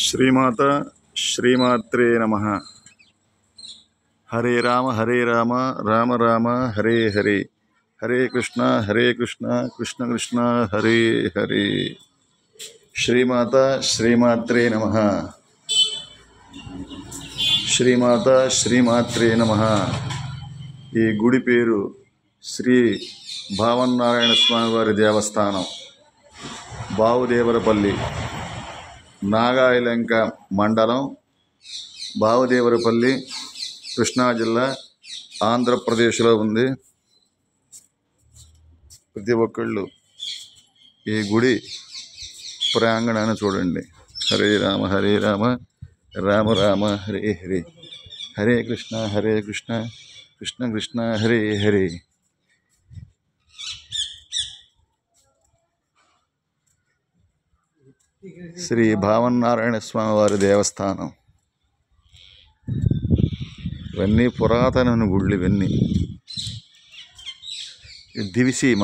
శ్రీమాత శ్రీమాత్రే నమః. హరే రామ రామ రామ హరే హరే, హరే కృష్ణ కృష్ణ కృష్ణ హరే హరే. శ్రీమాత శ్రీమాత్రే నమః. శ్రీమాత శ్రీమాత్రే నమః. ఈ గుడి పేరు శ్రీ భావన్నారాయణ స్వామి వారి దేవస్థానం, బావుదేవరపల్లి, నాగాయలంక మండలం, బావుదేవరపల్లి, కృష్ణా జిల్లా, ఆంధ్రప్రదేశ్లో ఉంది. ప్రతి ఒక్కళ్ళు ఈ గుడి ప్రాంగణాన్ని చూడండి. హరే రామ రామ రామ హరే హరే, హరే కృష్ణ కృష్ణ కృష్ణ హరే హరే. శ్రీ భావన్నారాయణ స్వామి వారి దేవస్థానం. ఇవన్నీ పురాతనమైన గుళ్ళు. ఇవన్నీ దివిసీమ.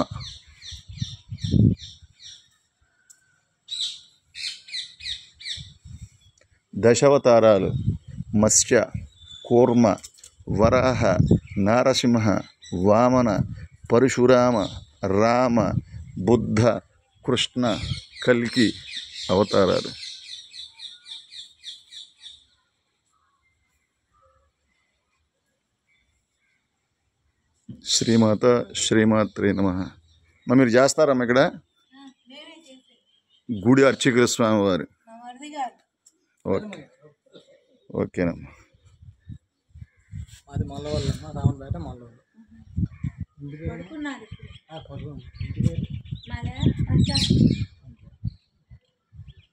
దశావతారాలు: మత్స్య, కూర్మ, వరాహ, నారసింహ, వామన, పరశురామ, రామ, బుద్ధ, కృష్ణ, కల్కి అవతారాలు. శ్రీమాత శ్రీమాత్రే నమః. మీరు చేస్తారమ్మా ఇక్కడ గుడి అర్చకుల స్వామి వారు? ఓకే, ఓకేనమ్మా.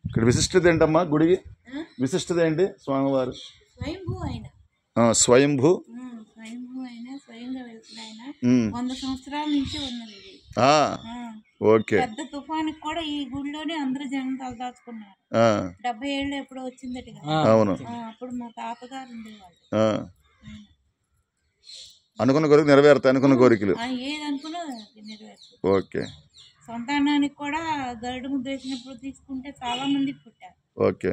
ఇక్కడ విశిష్టత ఏంటమ్మా? గుడికి విశిష్టత ఏంటి? స్వామివారు స్వయంభూ. ఓకే. పెద్ద తుఫానికి కూడా ఈ గుడిలోనే అందరూ జనం తలదాచుకున్నారు. 70 ఏళ్ళు ఎప్పుడో వచ్చిందట. అవును. అప్పుడు మా తాతగారు ఉండేవాళ్ళు. అనుకున్న కోరిక నెరవేరుతాయి. అనుకున్న కోరికలు ఏదనుకున్నా నెరవేరుతాయి. ఓకే. సంతానానికి కూడా గరుడు ముద్ద వేసినప్పుడు తీసుకుంటే చాలా మంది పుట్టారు. ఓకే.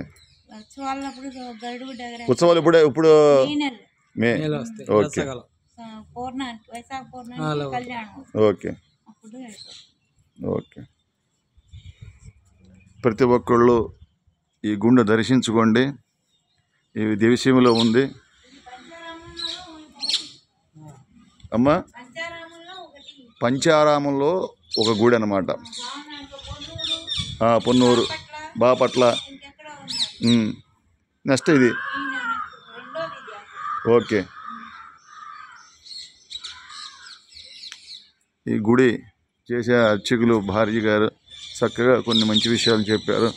ఉత్సవాలప్పుడు గరుడు ఉత్సవాలు ఇప్పుడు మే. ఓకే. పౌర్ణానికి, వైశాఖ పౌర్ణానికి కళ్యాణం. ఓకే. ఓకే. ప్రతి ఒక్కళ్ళు ఈ గుండె దర్శించుకోండి. ఈ దివిసీమలో ఉంది అమ్మా. పంచారామంలో ఒక గుడి అన్నమాట. పొన్నూరు, బాపట్ల. నెక్స్ట్ ఇది. ఓకే. ఈ గుడి చేసే అర్చకులు భార్య గారు చక్కగా కొన్ని మంచి విషయాలు చెప్పారు.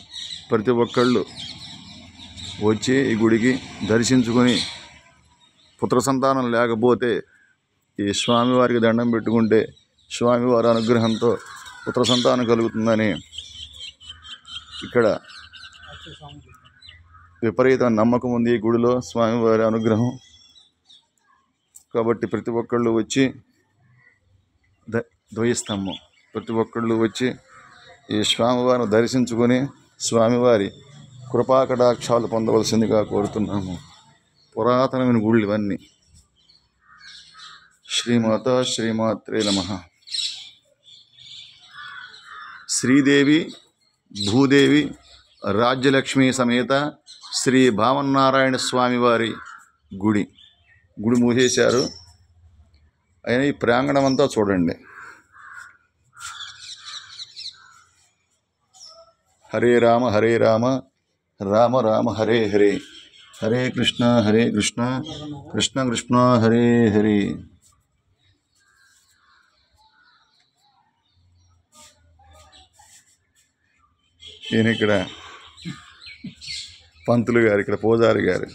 ప్రతి ఒక్కళ్ళు వచ్చి ఈ గుడికి దర్శించుకొని పుత్ర సంతానం లేకపోతే ఈ స్వామివారికి దండం పెట్టుకుంటే స్వామివారి అనుగ్రహంతో పుత్ర సంతానం కలుగుతుందని ఇక్కడ విపరీతమైన నమ్మకం ఉంది ఈ గుడిలో, స్వామివారి అనుగ్రహం. కాబట్టి ప్రతి ఒక్కళ్ళు వచ్చి ద్వయస్తంభం ప్రతి ఒక్కళ్ళు వచ్చి ఈ స్వామివారిని దర్శించుకొని స్వామివారి కృపాకటాక్షాలు పొందవలసిందిగా కోరుతున్నాము. పురాతనమైన గుళ్ళు ఇవన్నీ. శ్రీమాత శ్రీమాత్రే నమః. శ్రీదేవి భూదేవి రాజ్యలక్ష్మి సమేత శ్రీ భావన్నారాయణ స్వామివారి గుడి. గుడి మూసేశారు. అయినా ఈ ప్రాంగణం అంతా చూడండి. హరే రామ రామ రామ హరే హరే, హరే కృష్ణ కృష్ణ కృష్ణ హరే హరే. ఈయన ఇక్కడ పంతులు గారు, ఇక్కడ పూజారి గారు.